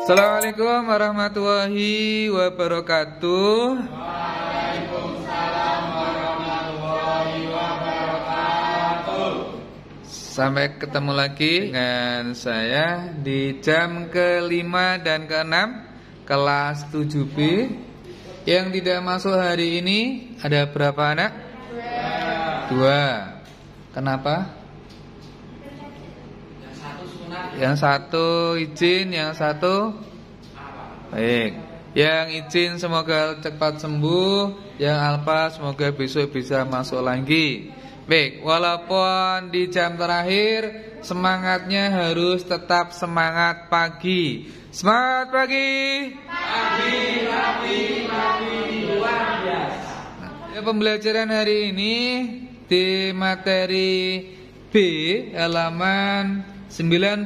Assalamualaikum warahmatullahi wabarakatuh. Waalaikumsalam warahmatullahi wabarakatuh. Sampai ketemu lagi dengan saya di jam ke-5 dan ke-6 kelas 7B. Yang tidak masuk hari ini ada berapa anak? 2. Kenapa? Yang satu izin, yang satu baik. Yang izin semoga cepat sembuh, yang alfa semoga besok bisa masuk lagi. Baik, walaupun di jam terakhir semangatnya harus tetap semangat pagi. Semangat pagi. Pagi luar biasa. Nah, pembelajaran hari ini di materi B halaman 98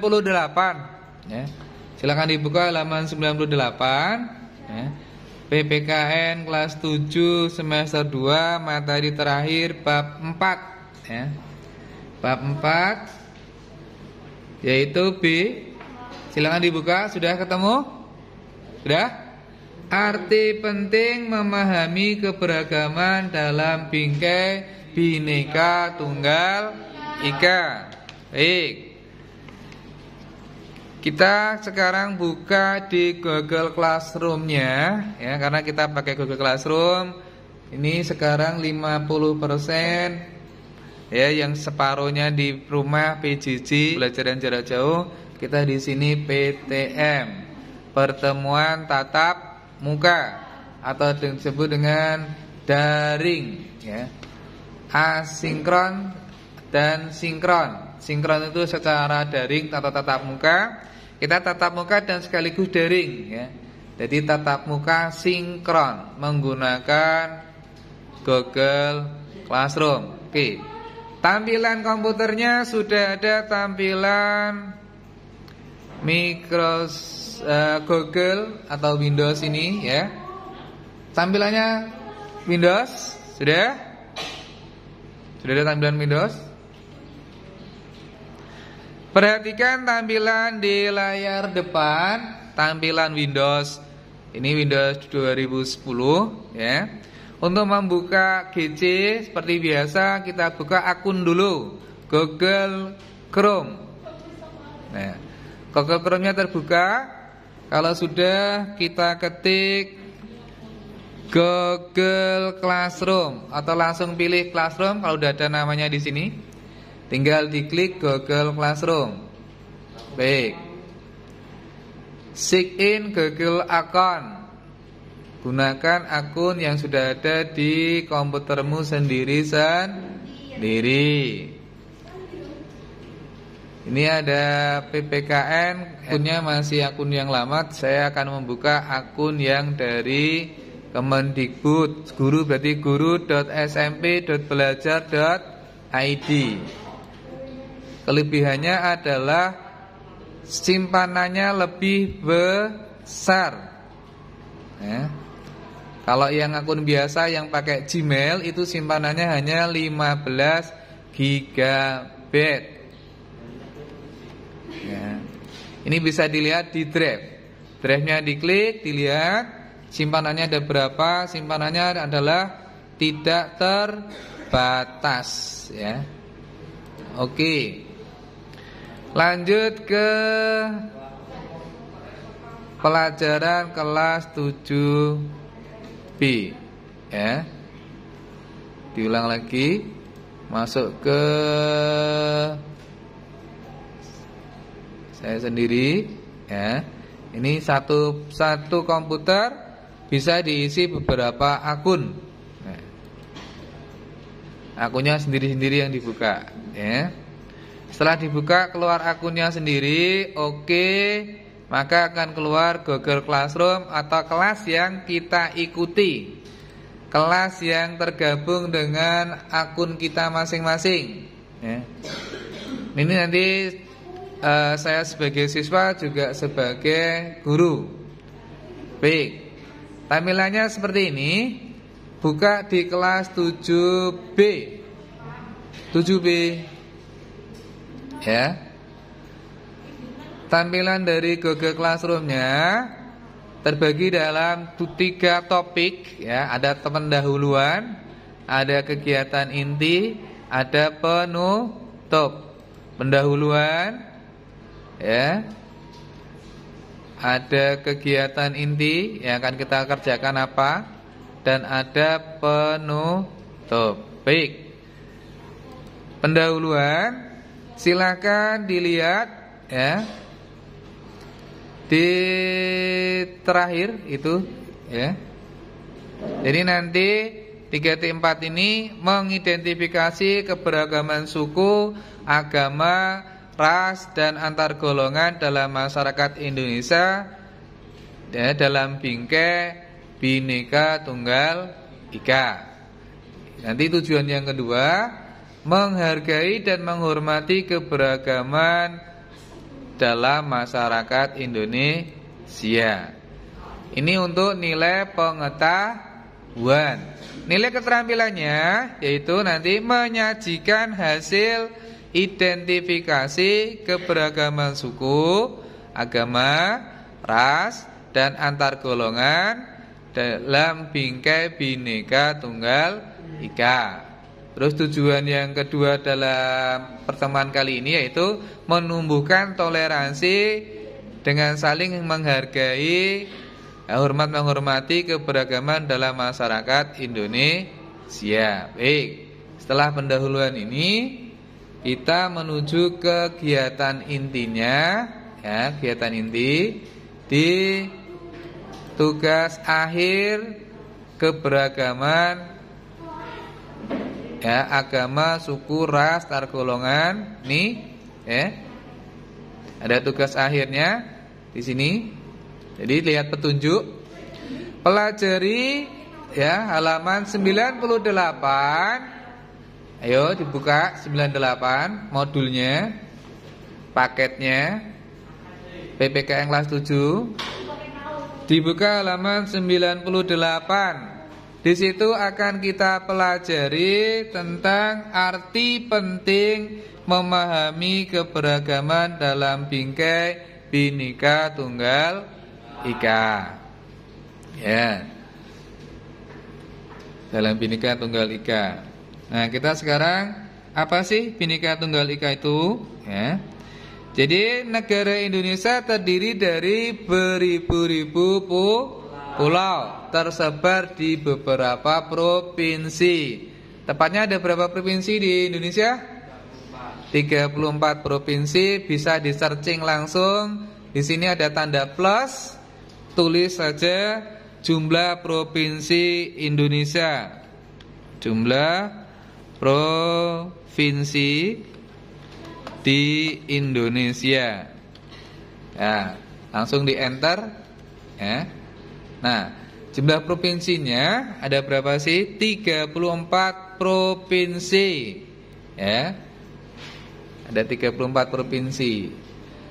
ya. Silakan dibuka halaman 98 ya. PPKN kelas 7 semester 2 materi terakhir bab 4 ya. Bab 4 yaitu B. Silakan dibuka, sudah ketemu? Sudah? Arti penting memahami keberagaman dalam bingkai Bhinneka Tunggal Ika. Baik. Kita sekarang buka di Google Classroom-nya ya, karena kita pakai Google Classroom. Ini sekarang 50% ya, yang separuhnya di rumah PJJ pembelajaran jarak jauh. Kita di sini PTM, pertemuan tatap muka atau disebut dengan daring ya. Asinkron dan sinkron. Sinkron itu secara daring atau tatap muka. Kita tatap muka dan sekaligus daring ya. Jadi tatap muka sinkron menggunakan Google Classroom. Oke. Tampilan komputernya sudah ada tampilan Google atau Windows ini ya. Tampilannya Windows sudah? Sudah ada tampilan Windows? Perhatikan tampilan di layar depan, tampilan Windows. Ini Windows 2010 ya. Untuk membuka GC seperti biasa kita buka akun dulu, Google Chrome. Nah, Google Chrome-nya terbuka. Kalau sudah kita ketik Google Classroom atau langsung pilih Classroom kalau sudah ada namanya di sini. Tinggal diklik Google Classroom. Baik. Sign in Google account. Gunakan akun yang sudah ada di komputermu sendiri. Ini ada PPKN, akunnya masih akun yang lama. Saya akan membuka akun yang dari Kemendikbud. Guru berarti guru.smp.belajar.id. Kelebihannya adalah simpanannya lebih besar ya. Kalau yang akun biasa yang pakai Gmail itu simpanannya hanya 15 GB ya. Ini bisa dilihat di drive. Drive-nya diklik, dilihat simpanannya ada berapa. Simpanannya adalah tidak terbatas ya. Oke. Lanjut ke pelajaran kelas 7B ya. Diulang lagi. Masuk ke saya sendiri ya. Ini satu komputer bisa diisi beberapa akun. Nah, akunnya sendiri-sendiri yang dibuka ya. Setelah dibuka keluar akunnya sendiri, oke, maka akan keluar Google Classroom atau kelas yang kita ikuti. Kelas yang tergabung dengan akun kita masing-masing ya. Ini nanti saya sebagai siswa juga sebagai guru. Baik. Tampilannya seperti ini. Buka di kelas 7B. 7B ya. Tampilan dari Google Classroom-nya terbagi dalam 3 topik ya, ada pendahuluan, ada kegiatan inti, ada penutup. Pendahuluan ya, ada kegiatan inti yang akan kita kerjakan apa, dan ada penutup. Baik. Pendahuluan silakan dilihat ya di terakhir itu ya. Jadi nanti 3T4 ini mengidentifikasi keberagaman suku, agama, ras dan antar golongan dalam masyarakat Indonesia ya, dalam bingkai Bhinneka Tunggal Ika. Nanti tujuan yang kedua, menghargai dan menghormati keberagaman dalam masyarakat Indonesia. Ini untuk nilai pengetahuan. Nilai keterampilannya yaitu nanti menyajikan hasil identifikasi keberagaman suku, agama, ras dan antar golongan dalam bingkai Bhinneka Tunggal Ika. Terus tujuan yang kedua dalam pertemuan kali ini yaitu menumbuhkan toleransi dengan saling menghargai, hormat menghormati keberagaman dalam masyarakat Indonesia. Baik, setelah pendahuluan ini kita menuju kegiatan intinya ya, kegiatan inti di tugas akhir keberagaman ya, agama, suku, ras, antar golongan. Nih, ya. Ada tugas akhirnya di sini. Jadi lihat petunjuk. Pelajari ya halaman 98. Ayo dibuka 98 modulnya, paketnya PPKN kelas 7. Dibuka halaman 98. Di situ akan kita pelajari tentang arti penting memahami keberagaman dalam bingkai Bhinneka Tunggal Ika. Ya. Dalam Bhinneka Tunggal Ika. Nah, kita sekarang apa sih Bhinneka Tunggal Ika itu? Ya. Jadi negara Indonesia terdiri dari beribu-ribu pulau tersebar di beberapa provinsi. Tepatnya ada berapa provinsi di Indonesia? 34 provinsi. Bisa di searching langsung. Di sini ada tanda plus. Tulis saja jumlah provinsi Indonesia. Jumlah provinsi di Indonesia. Ya, langsung di enter ya. Nah, jumlah provinsinya ada berapa sih? 34 provinsi. Ya. Ada 34 provinsi.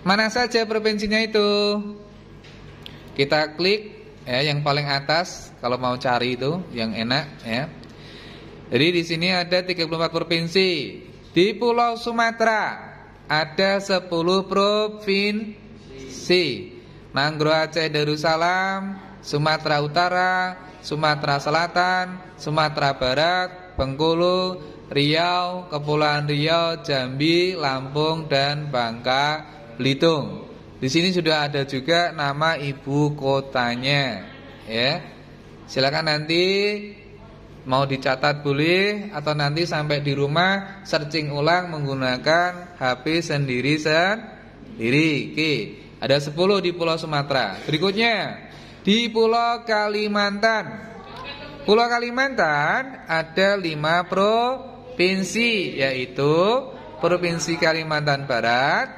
Mana saja provinsinya itu? Kita klik ya yang paling atas kalau mau cari itu yang enak ya. Jadi di sini ada 34 provinsi. Di Pulau Sumatera ada 10 provinsi. Manggro, Aceh, Darussalam, Sumatera Utara, Sumatera Selatan, Sumatera Barat, Bengkulu, Riau, Kepulauan Riau, Jambi, Lampung dan Bangka Belitung. Di sini sudah ada juga nama ibu kotanya, ya. Silakan nanti mau dicatat boleh atau nanti sampai di rumah searching ulang menggunakan HP sendiri. Oke, ada 10 di Pulau Sumatera. Berikutnya di Pulau Kalimantan. Pulau Kalimantan ada 5 provinsi, yaitu Provinsi Kalimantan Barat,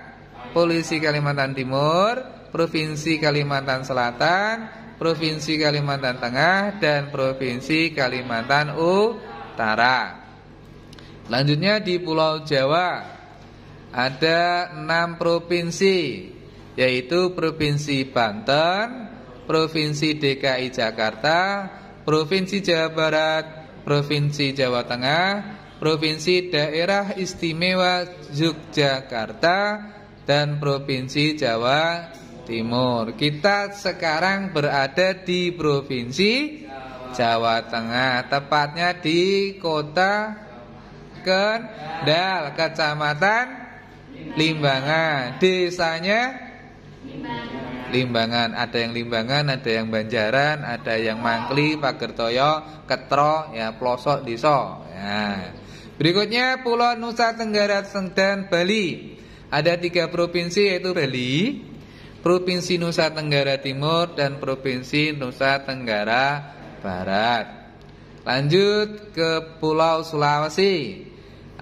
Provinsi Kalimantan Timur, Provinsi Kalimantan Selatan, Provinsi Kalimantan Tengah, dan Provinsi Kalimantan Utara. Selanjutnya di Pulau Jawa ada 6 provinsi, yaitu Provinsi Banten, Provinsi DKI Jakarta, Provinsi Jawa Barat, Provinsi Jawa Tengah, Provinsi Daerah Istimewa Yogyakarta, dan Provinsi Jawa Timur. Kita sekarang berada di Provinsi Jawa Tengah, tepatnya di Kota Kendal, Kecamatan Limbangan, desanya Limbangan. Ada yang Limbangan, ada yang Banjaran, ada yang Mangkli, Pagertoyo, Ketro, ya pelosok desa. Ya. Berikutnya Pulau Nusa Tenggara dan Bali. Ada 3 provinsi, yaitu Bali, Provinsi Nusa Tenggara Timur, dan Provinsi Nusa Tenggara Barat. Lanjut ke Pulau Sulawesi.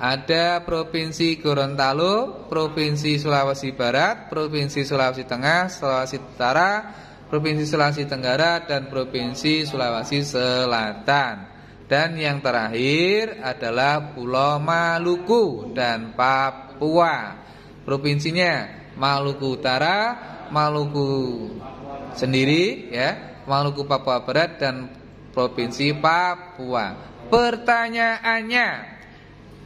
Ada Provinsi Gorontalo, Provinsi Sulawesi Barat, Provinsi Sulawesi Tengah, Sulawesi Utara, Provinsi Sulawesi Tenggara, dan Provinsi Sulawesi Selatan. Dan yang terakhir adalah Pulau Maluku dan Papua. Provinsinya Maluku Utara, Maluku sendiri, ya, Maluku Papua Barat, dan Provinsi Papua. Pertanyaannya,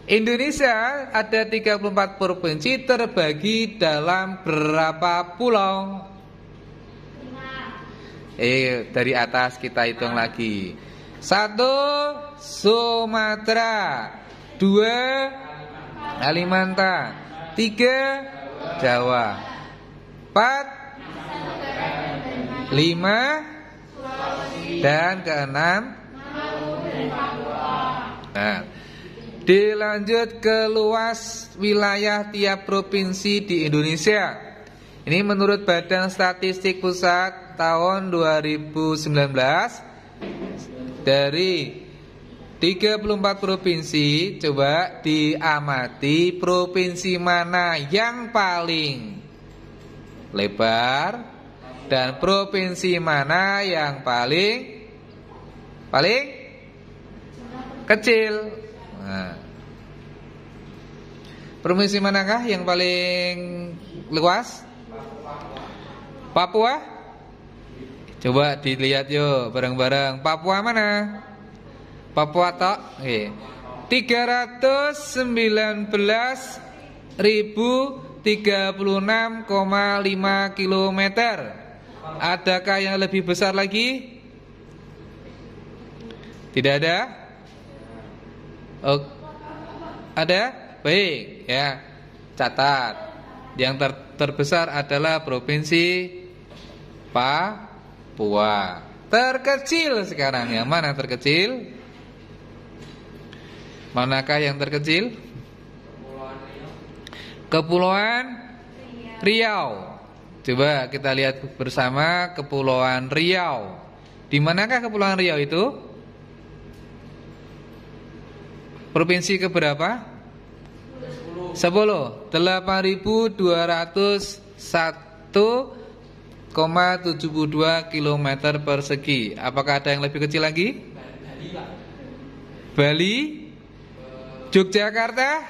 Indonesia ada 34 provinsi terbagi dalam berapa pulau? Dari atas kita hitung lagi. 1 Sumatera, 2 Kalimantan, 3 Jawa, 4 5 dan ke-6. Nah, dilanjut ke luas wilayah tiap provinsi di Indonesia. Ini menurut Badan Statistik Pusat tahun 2019. Dari 34 provinsi, coba diamati provinsi mana yang paling lebar dan provinsi mana yang paling kecil. Nah, provinsi manakah yang paling luas? Papua? Coba dilihat yuk bareng-bareng. Papua mana? Papua tok. 319.036,5 kilometer. Adakah yang lebih besar lagi? Tidak ada? Oh, ada? Baik, ya. Catat. Yang terbesar adalah Provinsi Papua. Terkecil sekarang, yang mana terkecil? Manakah yang terkecil? Kepulauan Riau. Coba kita lihat bersama Kepulauan Riau. Di manakah Kepulauan Riau itu? Provinsi keberapa? 10. 8.201,72 km persegi. Apakah ada yang lebih kecil lagi? Bali? Yogyakarta?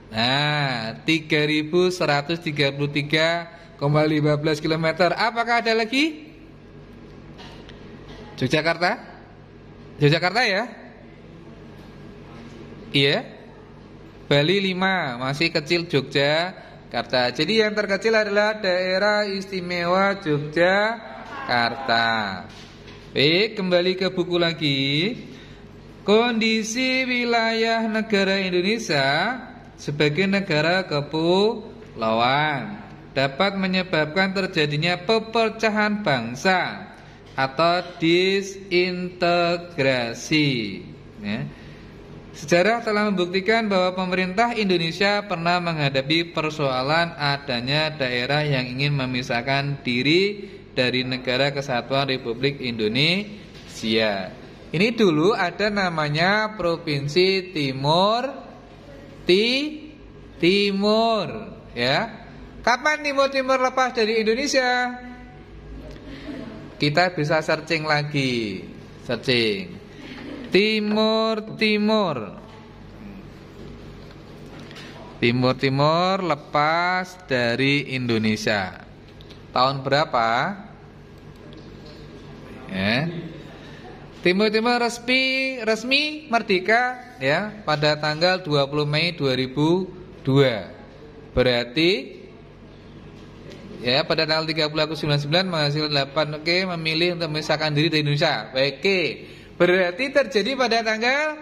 Nah, 3.133,15 km. Apakah ada lagi? Yogyakarta? Yogyakarta ya? Iya. Bali 5, masih kecil Yogyakarta. Jadi yang terkecil adalah Daerah Istimewa Yogyakarta. Baik, kembali ke buku lagi. Kondisi wilayah negara Indonesia sebagai negara kepulauan dapat menyebabkan terjadinya pepecahan bangsa atau disintegrasi, ya. Sejarah telah membuktikan bahwa pemerintah Indonesia pernah menghadapi persoalan adanya daerah yang ingin memisahkan diri dari Negara Kesatuan Republik Indonesia. Ini dulu ada namanya Provinsi Timur Timur, ya. Kapan Timur lepas dari Indonesia? Kita bisa searching lagi. Searching Timur lepas dari Indonesia. Tahun berapa? Ya. Timur resmi merdeka, ya, pada tanggal 20 Mei 2002. Berarti ya pada tanggal 30 Agustus 99 menghasilkan 8. Oke, memilih untuk memisahkan diri dari Indonesia. Baik, oke. Berarti terjadi pada tanggal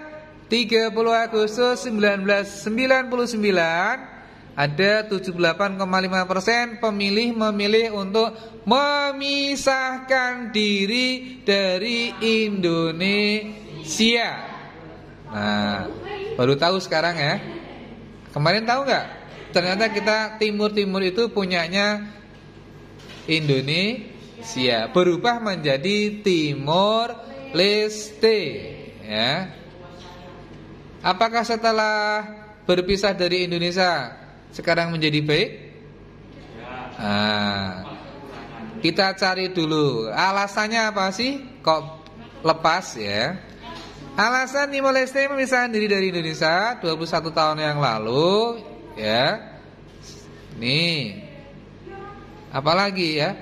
30 Agustus 1999 ada 78,5% pemilih memilih untuk memisahkan diri dari Indonesia. Nah, baru tahu sekarang ya. Kemarin tahu nggak? Ternyata kita timur itu punyanya Indonesia, berubah menjadi Timor Leste, ya. Apakah setelah berpisah dari Indonesia sekarang menjadi baik? Nah, kita cari dulu alasannya apa sih kok lepas ya. Alasan Timor Leste memisahkan diri dari Indonesia 21 tahun yang lalu ya. Nih, apalagi ya,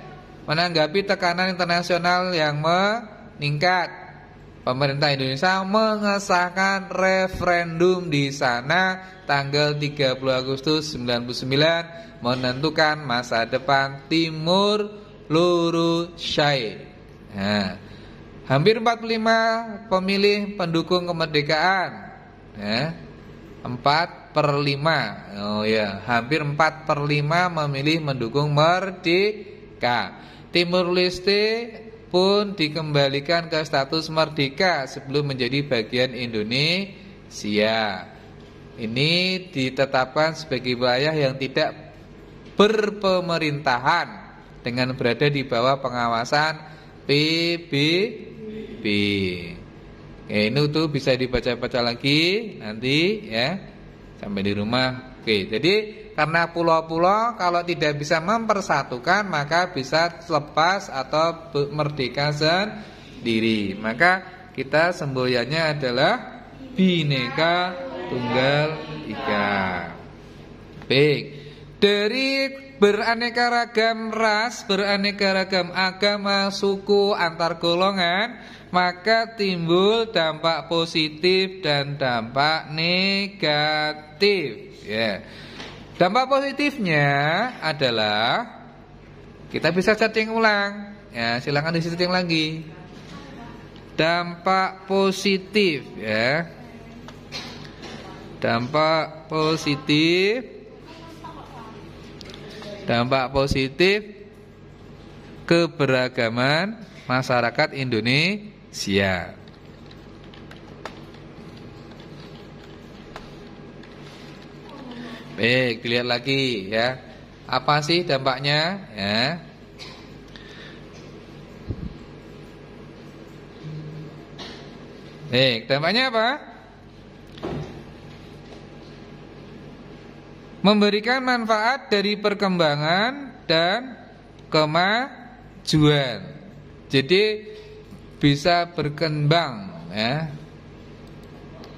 menanggapi tekanan internasional yang meningkat, pemerintah Indonesia mengesahkan referendum di sana tanggal 30 Agustus 99 menentukan masa depan Timur Leste. Nah, hampir 45 pemilih pendukung kemerdekaan, ya, 4/5. Oh ya, hampir 4/5 memilih mendukung merdeka. Timur Leste pun dikembalikan ke status merdeka sebelum menjadi bagian Indonesia. Ini ditetapkan sebagai wilayah yang tidak berpemerintahan dengan berada di bawah pengawasan PBB. Ini tuh bisa dibaca-baca lagi nanti ya sampai di rumah. Oke, jadi karena pulau-pulau kalau tidak bisa mempersatukan maka bisa lepas atau merdeka sendiri. Maka kita semboyannya adalah Bhinneka Tunggal Ika. Baik, dari beraneka ragam ras, beraneka ragam agama, suku, antar golongan, maka timbul dampak positif dan dampak negatif. Ya. Dampak positifnya adalah kita bisa setting ulang. Ya, silakan disetting lagi. Dampak positif ya. Dampak positif keberagaman masyarakat Indonesia. Baik, dilihat lagi ya. Apa sih dampaknya ya? Baik, dampaknya apa? Memberikan manfaat dari perkembangan dan kemajuan. Jadi bisa berkembang ya.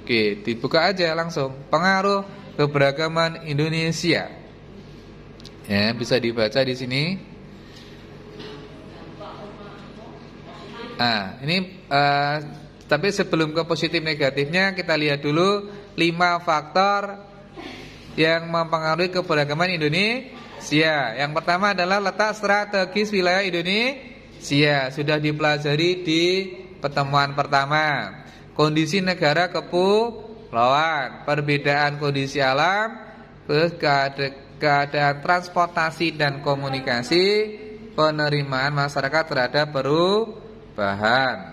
Oke, dibuka aja langsung. Pengaruh keberagaman Indonesia. Ya, bisa dibaca di sini. Nah, ini tapi sebelum ke positif negatifnya kita lihat dulu 5 faktor yang mempengaruhi keberagaman Indonesia. Yang pertama adalah letak strategis wilayah Indonesia. Sudah dipelajari di pertemuan pertama. Kondisi negara kepulauan, perbedaan kondisi alam, terus keadaan transportasi dan komunikasi, penerimaan masyarakat terhadap perubahan.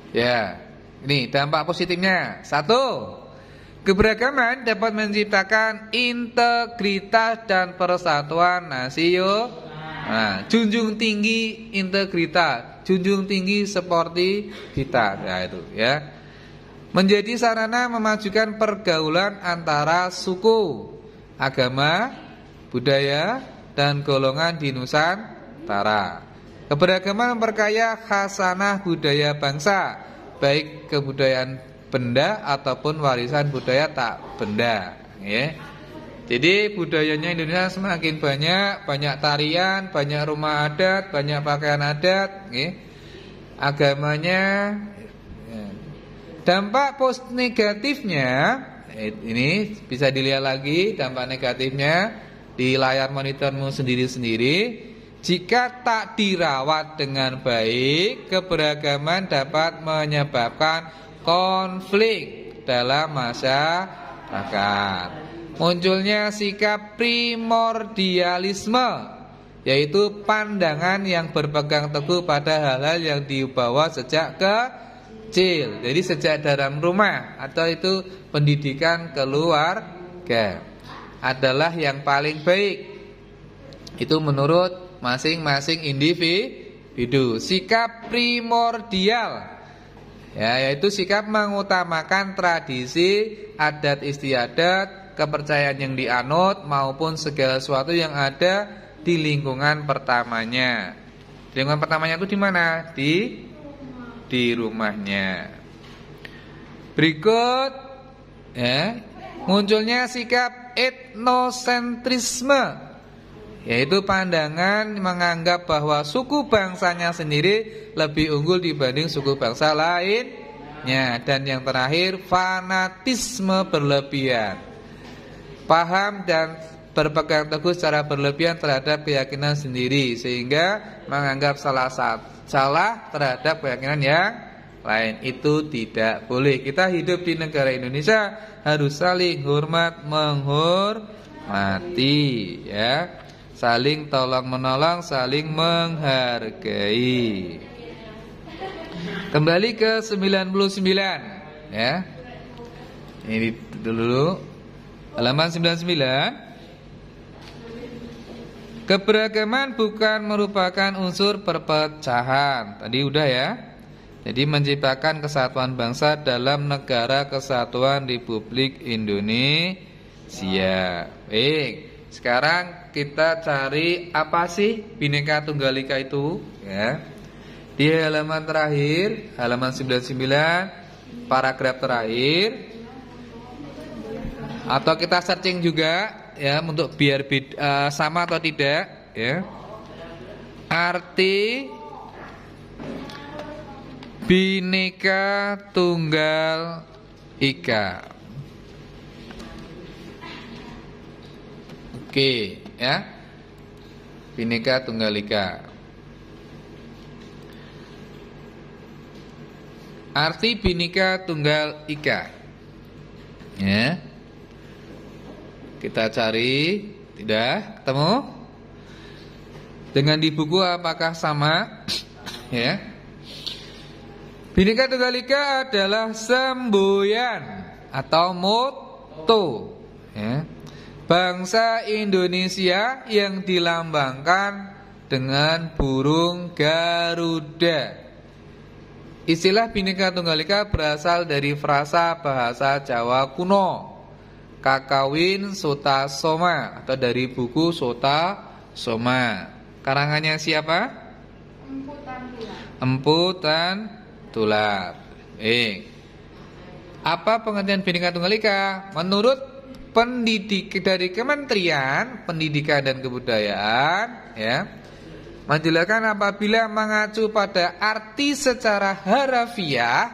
Ya, ini dampak positifnya. 1, keberagaman dapat menciptakan integritas dan persatuan nasional. Nah, junjung tinggi integritas, junjung tinggi sportivitas, ya itu ya. Menjadi sarana memajukan pergaulan antara suku, agama, budaya, dan golongan di Nusantara. Keberagaman memperkaya khasanah budaya bangsa, baik kebudayaan benda ataupun warisan budaya tak benda, ya. Jadi budayanya Indonesia semakin banyak tarian, banyak rumah adat, banyak pakaian adat, ya. Agamanya, ya. Dampak negatifnya, ini bisa dilihat lagi dampak negatifnya di layar monitormu sendiri-sendiri. Jika tak dirawat dengan baik, keberagaman dapat menyebabkan konflik dalam masyarakat. Munculnya sikap primordialisme, yaitu pandangan yang berpegang teguh pada hal-hal yang dibawa sejak kecil. Jadi sejak dalam rumah atau itu pendidikan keluarga adalah yang paling baik. Itu menurut masing-masing individu. Sikap primordial, ya, yaitu sikap mengutamakan tradisi, adat istiadat, kepercayaan yang dianut maupun segala sesuatu yang ada di lingkungan pertamanya. Lingkungan pertamanya itu di mana? Di rumahnya. Berikut, ya, munculnya sikap etnosentrisme, yaitu pandangan menganggap bahwa suku bangsanya sendiri lebih unggul dibanding suku bangsa lainnya. Dan yang terakhir, fanatisme berlebihan, paham dan berpegang teguh secara berlebihan terhadap keyakinan sendiri, sehingga menganggap salah terhadap keyakinan yang lain. Itu tidak boleh. Kita hidup di negara Indonesia harus saling hormat menghormati, ya. Saling tolong menolong, saling menghargai. Kembali ke 99, ya. Ini dulu halaman 99. Keberagaman bukan merupakan unsur perpecahan. Tadi udah, ya. Jadi menciptakan kesatuan bangsa dalam negara kesatuan Republik Indonesia. Baik. Sekarang kita cari apa sih Bhinneka Tunggal Ika itu, ya. Di halaman terakhir, halaman 99, paragraf terakhir. Atau kita searching juga, ya, untuk biar sama atau tidak, ya. Arti Bhinneka Tunggal Ika. Oke, ya. Bhinneka Tunggal Ika. Arti Bhinneka Tunggal Ika, ya. Kita cari, tidak ketemu. Dengan di buku apakah sama? Ya. Bhinneka Tunggal Ika adalah semboyan atau motto, ya, bangsa Indonesia yang dilambangkan dengan burung Garuda. Istilah Bhinneka Tunggal Ika berasal dari frasa bahasa Jawa kuno, Kakawin Sota Soma, atau dari buku Sota Soma. Karangannya siapa? Empu Tan Tular. Apa pengertian Bhinneka Tunggal Ika? Menurut dari Kementerian Pendidikan dan Kebudayaan, ya, menjelaskan apabila mengacu pada arti secara harafiah,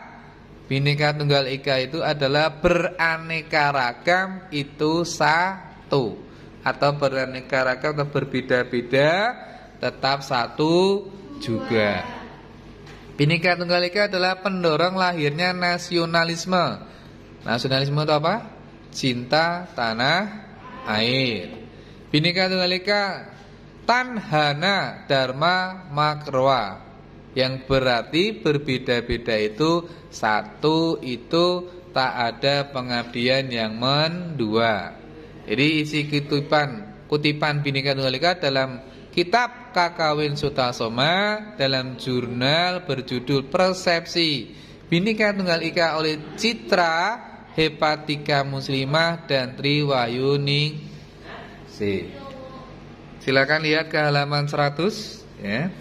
Bhinneka Tunggal Ika itu adalah beraneka ragam itu satu, atau beraneka ragam atau berbeda-beda tetap satu juga. Bhinneka Tunggal Ika adalah pendorong lahirnya nasionalisme. Nasionalisme itu apa? Cinta tanah air. Bhinneka Tunggal Ika Tanhana Dharma Makrwa, yang berarti berbeda-beda itu satu, itu tak ada pengabdian yang mendua. Jadi isi kutipan Bhinneka Tunggal Ika dalam kitab Kakawin Sota Soma dalam jurnal berjudul Persepsi Bhinneka Tunggal Ika oleh Citra Hepatika Muslimah dan Triwayuning. Silakan lihat ke halaman 100, ya.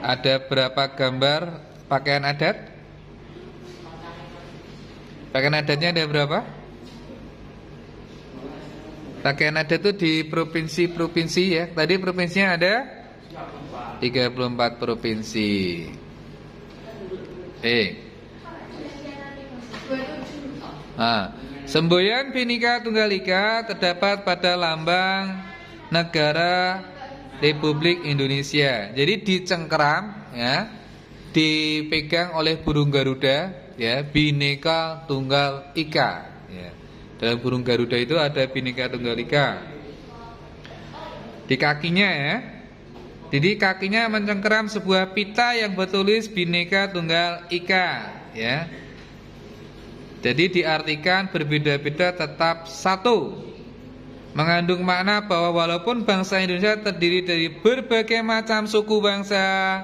Ada berapa gambar pakaian adat? Pakaian adatnya ada berapa? Pakaian adat itu di provinsi-provinsi ya. Tadi provinsinya ada 34 provinsi. Semboyan Bhinneka Tunggal Ika terdapat pada lambang negara Republik Indonesia. Jadi dicengkeram ya, dipegang oleh burung Garuda ya, Bhinneka Tunggal Ika ya. Dalam burung Garuda itu ada Bhinneka Tunggal Ika. Di kakinya ya. Jadi kakinya mencengkeram sebuah pita yang bertulis Bhinneka Tunggal Ika ya. Jadi diartikan berbeda-beda tetap satu. Mengandung makna bahwa walaupun bangsa Indonesia terdiri dari berbagai macam suku bangsa,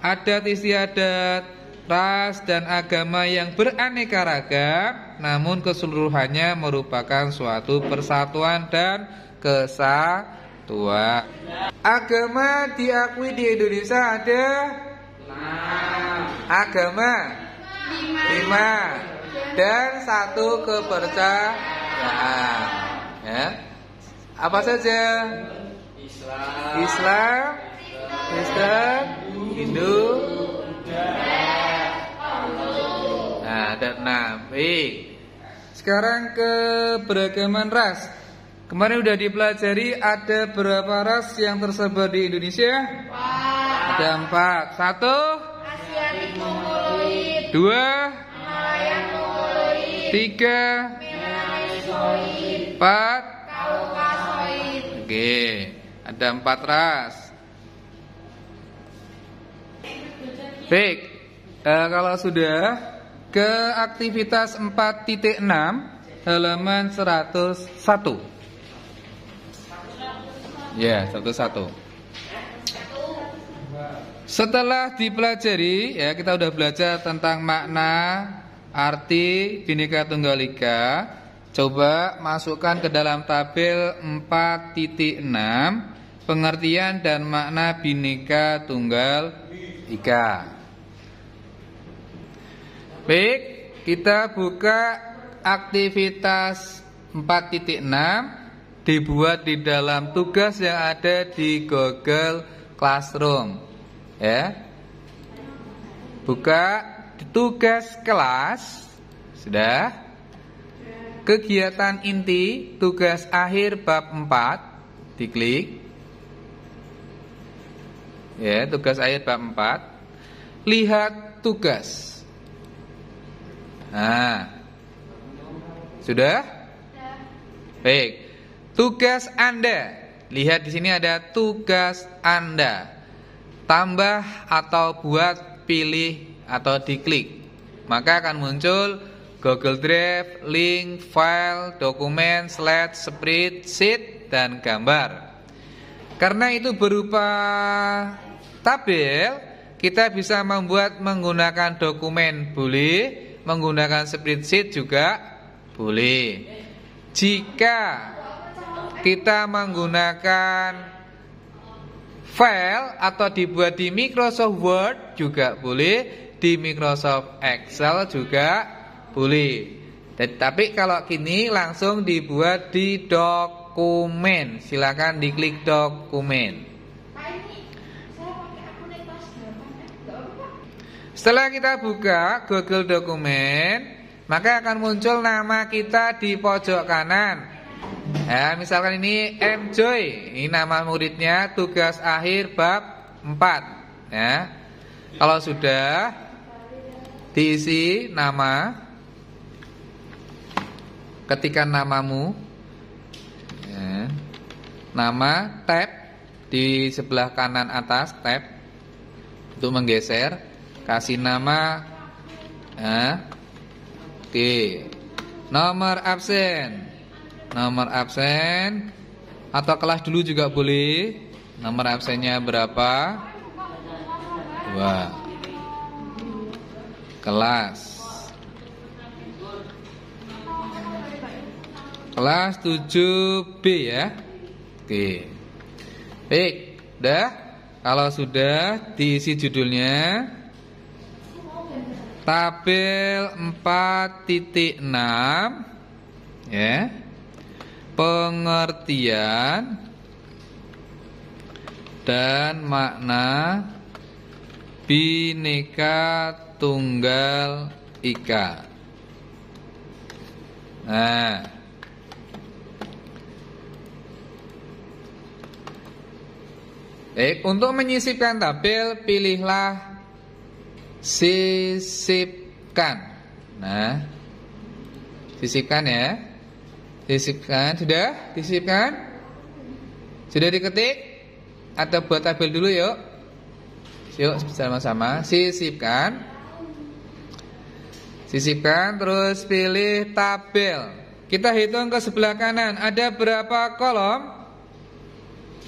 adat istiadat, ras dan agama yang beraneka ragam, namun keseluruhannya merupakan suatu persatuan dan kesatuan. Agama diakui di Indonesia ada 6. Agama 5 dan 1 kepercayaan ya. Apa saja? Islam, Kristen, Hindu. Nah, ada 6. Baik. Sekarang keberagaman ras. Kemarin udah dipelajari ada berapa ras yang tersebar di Indonesia? 4. Ada 4. 1 Asiatik Mongoloid. 2 Himalayan Mongoloid. 3 Melanesoid. 4 Kaukasoid. Oke, ada 4 ras. Baik, kalau sudah ke aktivitas 4.6 halaman 101. Ya, 101. Setelah dipelajari ya, kita udah belajar tentang makna, arti Bhinneka Tunggal Ika. Coba masukkan ke dalam tabel 4.6 pengertian dan makna Bhinneka Tunggal Ika. Baik, kita buka aktivitas 4.6 dibuat di dalam tugas yang ada di Google Classroom. Ya. Buka tugas kelas. Sudah? Kegiatan inti tugas akhir bab 4 diklik. Ya, tugas akhir bab 4. Lihat tugas. Nah. Sudah? Baik. Tugas Anda. Lihat di sini ada tugas Anda. Tambah atau buat, pilih atau diklik. Maka akan muncul Google Drive, link, file, dokumen, slide, spreadsheet, dan gambar. Karena itu berupa tabel, kita bisa membuat menggunakan dokumen boleh, menggunakan spreadsheet juga boleh. Jika kita menggunakan file atau dibuat di Microsoft Word juga boleh, di Microsoft Excel juga boleh. Tapi kalau gini langsung dibuat di dokumen. Silakan diklik dokumen. Setelah kita buka Google Dokumen, maka akan muncul nama kita di pojok kanan. Ya, misalkan ini M. Joy. Ini nama muridnya, tugas akhir bab 4. Ya. Kalau sudah diisi nama, ketikkan namamu ya. Nama, tab di sebelah kanan atas, tab untuk menggeser, kasih nama ya. Oke. Nomor absen. Nomor absen atau kelas dulu juga boleh. Nomor absennya berapa? 2. Kelas Kelas 7B ya. Oke. Baik, udah. Kalau sudah diisi judulnya. Tabel 4.6 ya. pengertian dan makna Bhinneka Tunggal Ika. Nah, untuk menyisipkan tabel pilihlah sisipkan. Nah, sisipkan ya. Sisipkan, sudah? Disisipkan? Sudah diketik? Atau buat tabel dulu yuk. Yuk sama-sama sisipkan. Sisipkan terus pilih tabel. Kita hitung ke sebelah kanan. Ada berapa kolom?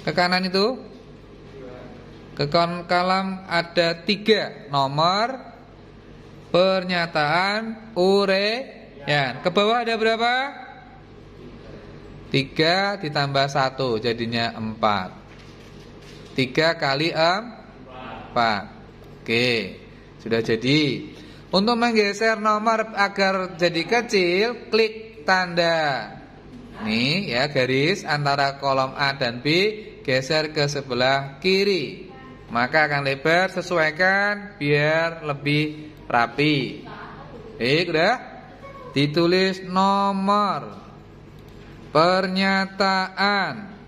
Ke kanan itu? Ke kolom ada 3. Nomor, pernyataan, uraian. Ke bawah ada berapa? 3 ditambah 1 jadinya 4. 3 kali 4. Oke, sudah jadi. Untuk menggeser nomor agar jadi kecil, klik tanda nih ya, garis antara kolom A dan B, geser ke sebelah kiri. Maka akan lebar, sesuaikan biar lebih rapi. Baik, udah? Ditulis nomor, pernyataan,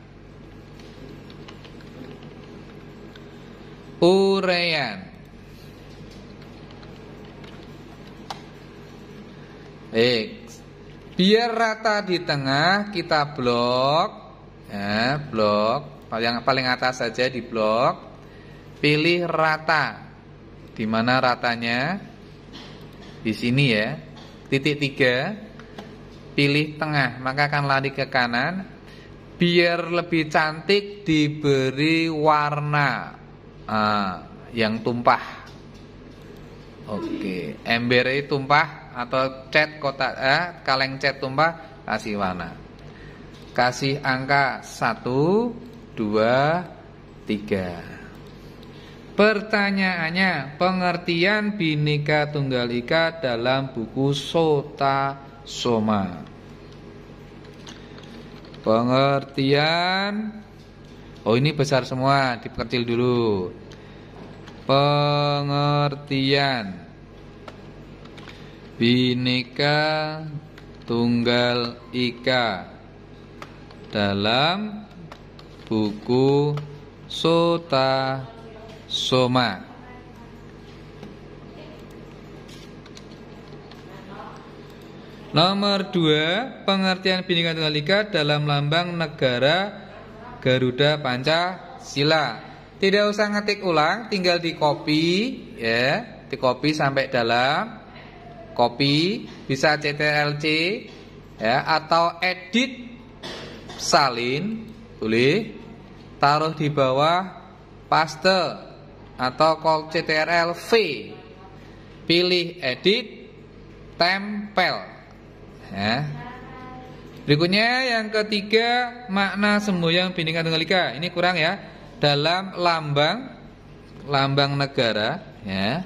uraian. Baik, biar rata di tengah kita blok ya, blok yang paling atas saja di blok. Pilih rata. Di mana ratanya? Di sini ya, titik 3. Pilih tengah, maka akan lari ke kanan. Biar lebih cantik diberi warna yang tumpah. Oke, embernya tumpah atau cat kotak kaleng cat tumpah, kasih warna. Kasih angka 1, 2, 3. Pertanyaannya, pengertian Bhinneka Tunggal Ika dalam buku Sota Soma. Pengertian, oh ini besar semua, diperkecil dulu. Pengertian Bhinneka Tunggal Ika dalam buku Sota Soma. Nomor 2, pengertian Bhinneka Tunggal Ika dalam lambang negara Garuda Pancasila. Tidak usah ngetik ulang, tinggal di copy ya, di copy sampai dalam. Copy bisa Ctrl+C ya, atau edit salin boleh, taruh di bawah, paste atau Ctrl+V. Pilih edit, tempel ya. Berikutnya yang ketiga, makna semboyan Bhinneka Tunggal Ika. Ini kurang ya. Dalam lambang negara ya.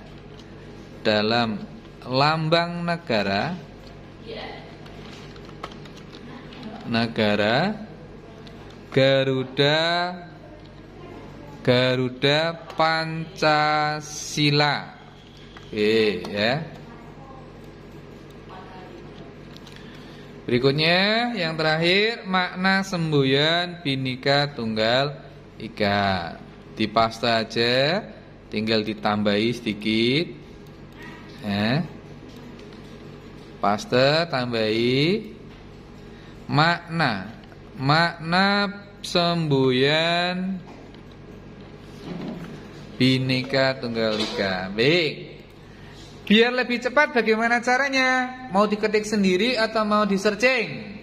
Dalam lambang negara Garuda Pancasila. Oke ya. Berikutnya yang terakhir, makna semboyan Bhinneka Tunggal Ika. Di paste aja, tinggal ditambahi sedikit ya. Paste, tambahi makna semboyan Bhinneka Tunggal Ika. Baik. Biar lebih cepat bagaimana caranya? Mau diketik sendiri atau mau di searching?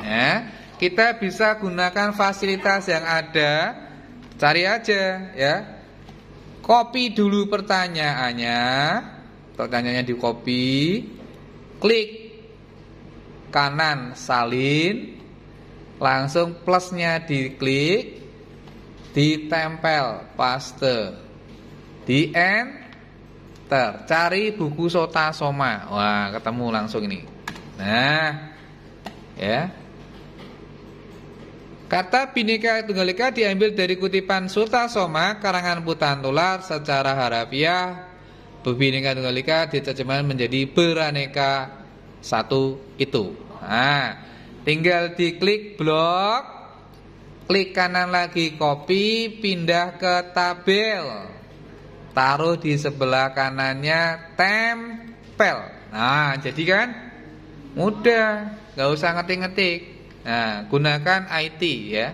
Ya, kita bisa gunakan fasilitas yang ada. Cari aja ya. Copy dulu pertanyaannya. Pertanyaannya di copy. Klik kanan salin. Langsung plusnya diklik. Ditempel paste. Di cari buku Sota Soma. Wah, ketemu langsung ini. Nah, ya. Kata Bhinneka Tunggal Ika diambil dari kutipan Suta Soma karangan Putan Tular. Secara harafiah Bhinneka Tunggal Ika diterjemahkan menjadi beraneka satu itu. Nah, tinggal diklik blok, klik kanan lagi copy, pindah ke tabel, taruh di sebelah kanannya tempel. Nah, jadi kan mudah, nggak usah ngetik-ngetik. Nah, gunakan IT ya.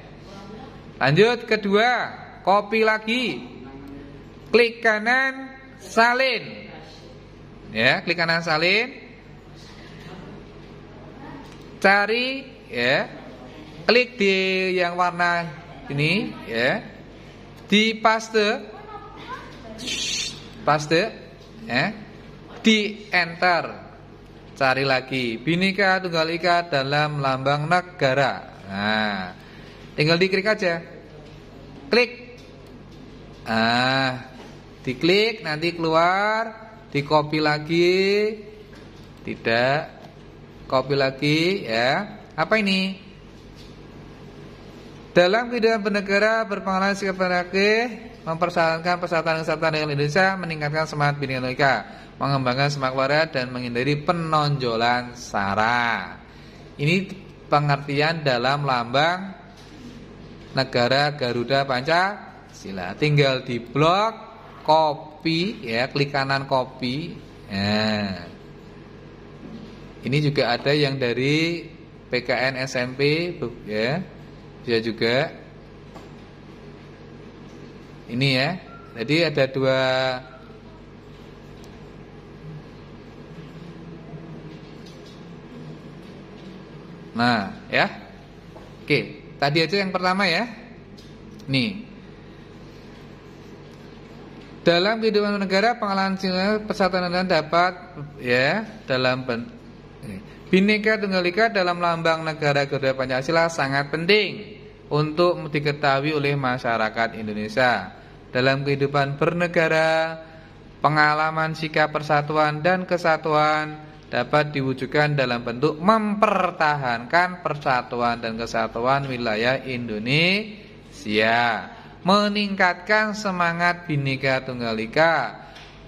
Lanjut kedua, copy lagi, klik kanan salin, ya, klik kanan salin, cari ya, klik di yang warna ini ya, di paste, ya, di enter. Cari lagi Bhinneka Tunggal Ika dalam lambang negara. Nah, tinggal diklik aja. Klik. Diklik nanti keluar, di copy lagi. Tidak. Copy lagi ya. Apa ini? Dalam kehidupan bernegara berpengalaman sikap berakeh, mempersyaratkan persatuan kesatuan dengan Indonesia, meningkatkan semangat Bhinneka Tunggal Ika, mengembangkan semangat keluarga dan menghindari penonjolan SARA. Ini pengertian dalam lambang negara Garuda Pancasila. Tinggal di blok, copy ya, klik kanan copy. Nah, ini juga ada yang dari PKN SMP ya, bisa juga. Ini ya. Jadi ada dua. Nah, ya. Oke, tadi aja yang pertama ya. Nih. Dalam kehidupan negara pengalaman persatuan dan dapat ya dalam Bhinneka Tunggal Ika dalam lambang negara Garuda Pancasila sangat penting untuk diketahui oleh masyarakat Indonesia. Dalam kehidupan bernegara, pengalaman sikap persatuan dan kesatuan dapat diwujudkan dalam bentuk mempertahankan persatuan dan kesatuan wilayah Indonesia, meningkatkan semangat Bhinneka Tunggal Ika,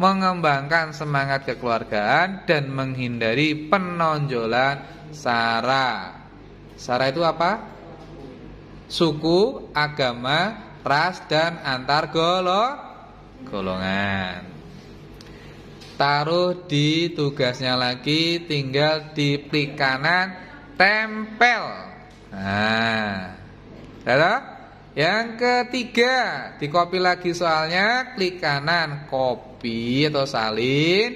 mengembangkan semangat kekeluargaan dan menghindari penonjolan SARA. SARA itu apa? Suku, agama, ras dan antar golongan. Taruh di tugasnya lagi, tinggal di klik kanan tempel. Nah, ada? Yang ketiga, di copy lagi soalnya, klik kanan copy atau salin,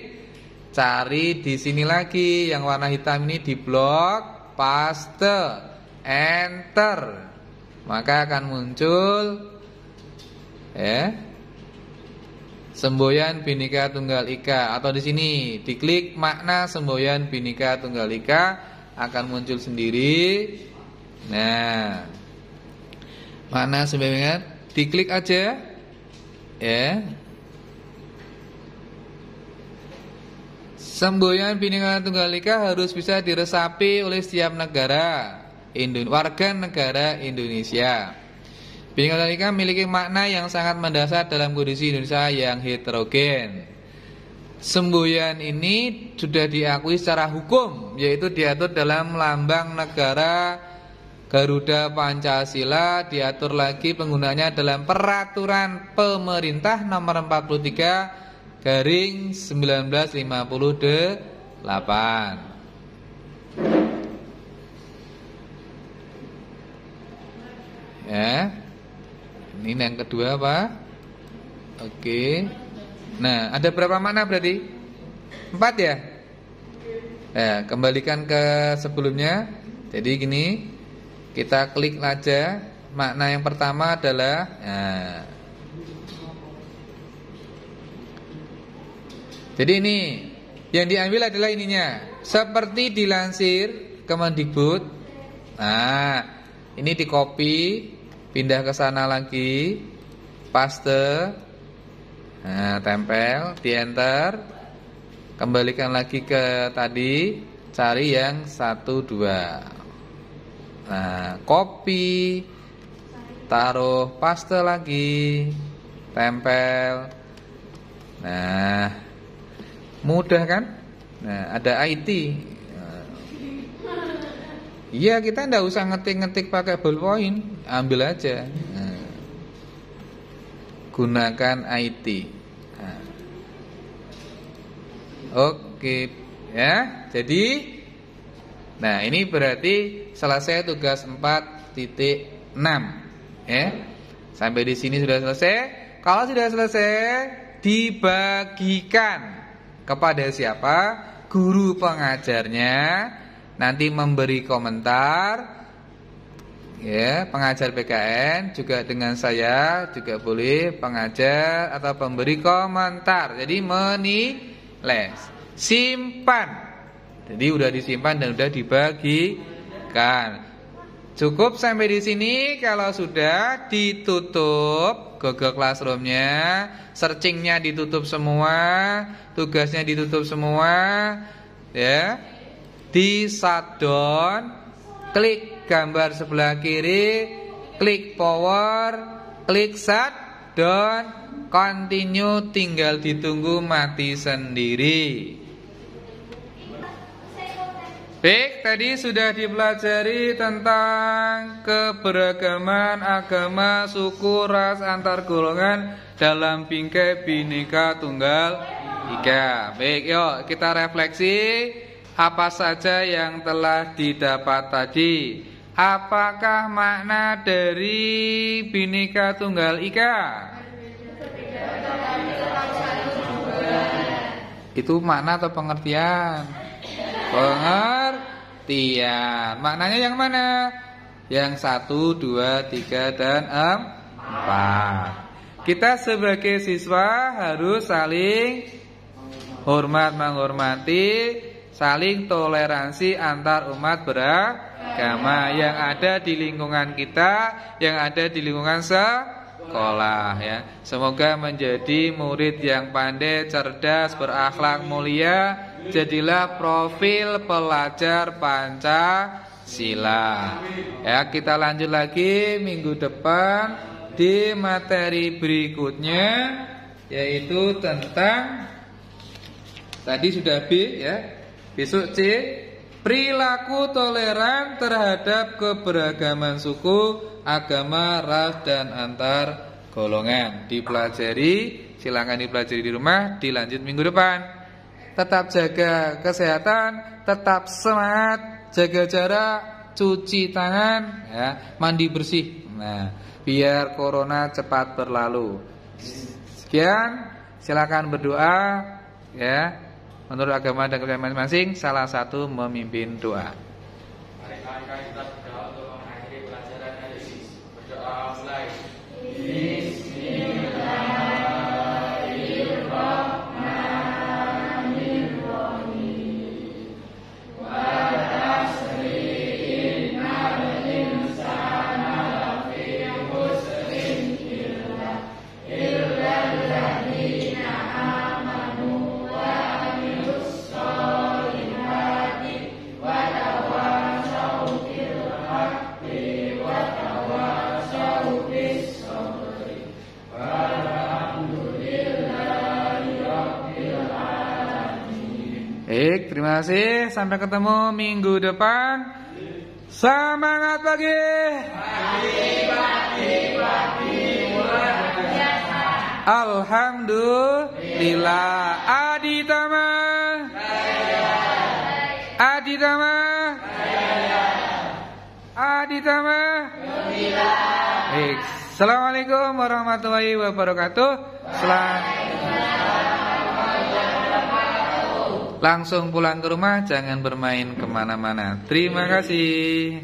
cari di sini lagi yang warna hitam ini di blok, paste, enter, maka akan muncul ya semboyan Bhinneka Tunggal Ika, atau di sini diklik makna semboyan Bhinneka Tunggal Ika akan muncul sendiri. Nah, makna semboyan diklik aja ya. Semboyan Bhinneka Tunggal Ika harus bisa diresapi oleh setiap warga negara Indonesia. Bhinneka Tunggal Ika memiliki makna yang sangat mendasar dalam kondisi Indonesia yang heterogen. Semboyan ini sudah diakui secara hukum, yaitu diatur dalam lambang negara Garuda Pancasila, diatur lagi penggunaannya dalam Peraturan Pemerintah Nomor 43/1958. Ya. Ini yang kedua apa? Oke. Nah, ada berapa makna berarti? 4 ya? Ya, kembalikan ke sebelumnya. Jadi gini, kita klik aja. Makna yang pertama adalah jadi ini yang diambil adalah ininya. Seperti dilansir Kemendikbud. Nah, ini di copy, pindah ke sana lagi, paste, nah, tempel, di enter, kembalikan lagi ke tadi, cari yang 1, 2. Nah, copy, taruh paste lagi, tempel. Nah, mudah kan? Nah, ada IT. Iya, kita ndak usah ngetik-ngetik pakai ballpoint, ambil aja. Nah, gunakan IT. Nah. Oke, ya. Jadi, nah ini berarti selesai tugas 4.6, ya. Sampai di sini sudah selesai. Kalau sudah selesai, dibagikan kepada siapa? Guru pengajarnya. Nanti memberi komentar, ya, pengajar PKN juga dengan saya juga boleh pengajar atau pemberi komentar. Jadi menilai, simpan. Jadi udah disimpan dan udah dibagikan. Cukup sampai di sini. Kalau sudah ditutup Google Classroom-nya, searching-nya ditutup semua, tugasnya ditutup semua, ya. Di shutdown, klik gambar sebelah kiri, klik power, klik shutdown, continue, tinggal ditunggu mati sendiri. Baik, tadi sudah dipelajari tentang keberagaman agama, suku, ras, antar golongan dalam bingkai Bhinneka Tunggal Ika. Baik, yuk kita refleksi. Apa saja yang telah didapat tadi? Apakah makna dari Bhinneka Tunggal Ika? Itu makna atau pengertian? Pengertian. Maknanya yang mana? Yang 1, 2, 3, dan 4. Kita sebagai siswa harus saling hormat menghormati, saling toleransi antar umat beragama yang ada di lingkungan kita, yang ada di lingkungan sekolah, ya. Semoga menjadi murid yang pandai, cerdas, berakhlak mulia. Jadilah profil pelajar Pancasila. Ya, kita lanjut lagi minggu depan di materi berikutnya, yaitu tentang tadi sudah B, ya. Besok C, perilaku toleran terhadap keberagaman suku, agama, ras, dan antar golongan. Dipelajari, silakan dipelajari di rumah, dilanjut minggu depan. Tetap jaga kesehatan, tetap semangat, jaga jarak, cuci tangan, ya, mandi bersih. Nah, biar corona cepat berlalu. Sekian, silakan berdoa, ya. Menurut agama dan keyakinan masing-masing, salah satu memimpin doa. Mari kita berdoa untuk mengakhiri pelajaran hari ini. Berdoa mulai. Baik, terima kasih. Sampai ketemu minggu depan. Semangat pagi. Alhamdulillah. Aditama. Aditama. Aditama. Baik. Assalamualaikum warahmatullahi wabarakatuh. Langsung pulang ke rumah, jangan bermain kemana-mana. Terima kasih.